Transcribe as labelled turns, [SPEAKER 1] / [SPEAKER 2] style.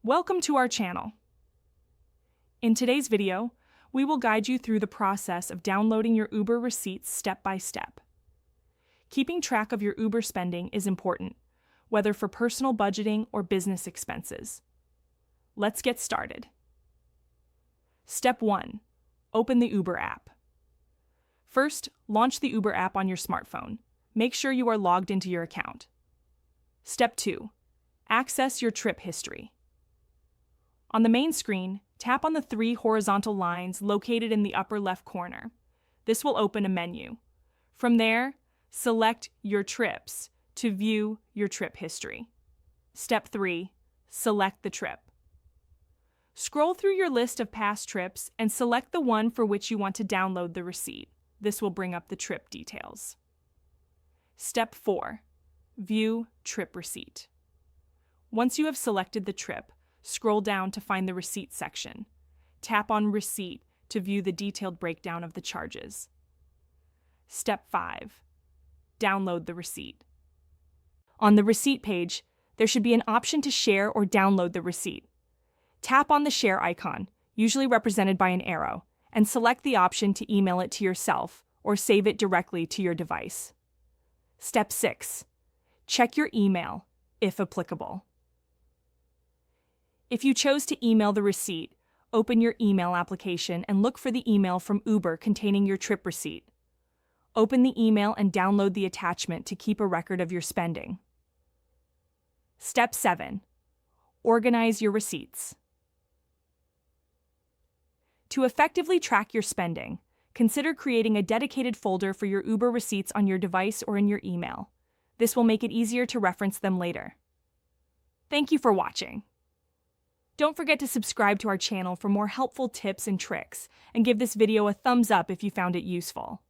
[SPEAKER 1] Welcome to our channel. In today's video, we will guide you through the process of downloading your Uber receipts step by step. Keeping track of your Uber spending is important, whether for personal budgeting or business expenses. Let's get started. Step 1. Open the Uber app. First, launch the Uber app on your smartphone. Make sure you are logged into your account. Step 2. Access your trip history. On the main screen, tap on the 3 horizontal lines located in the upper left corner. This will open a menu. From there, select Your Trips to view your trip history. Step 3. Select the trip. Scroll through your list of past trips and select the one for which you want to download the receipt. This will bring up the trip details. Step 4. View trip receipt. Once you have selected the trip, scroll down to find the receipt section. Tap on Receipt to view the detailed breakdown of the charges. Step 5. Download the receipt. On the receipt page, there should be an option to share or download the receipt. Tap on the share icon, usually represented by an arrow, and select the option to email it to yourself or save it directly to your device. Step 6. Check your email, if applicable. If you chose to email the receipt, open your email application and look for the email from Uber containing your trip receipt. Open the email and download the attachment to keep a record of your spending. Step 7. Organize your receipts. To effectively track your spending, consider creating a dedicated folder for your Uber receipts on your device or in your email. This will make it easier to reference them later. Thank you for watching. Don't forget to subscribe to our channel for more helpful tips and tricks, and give this video a thumbs up if you found it useful.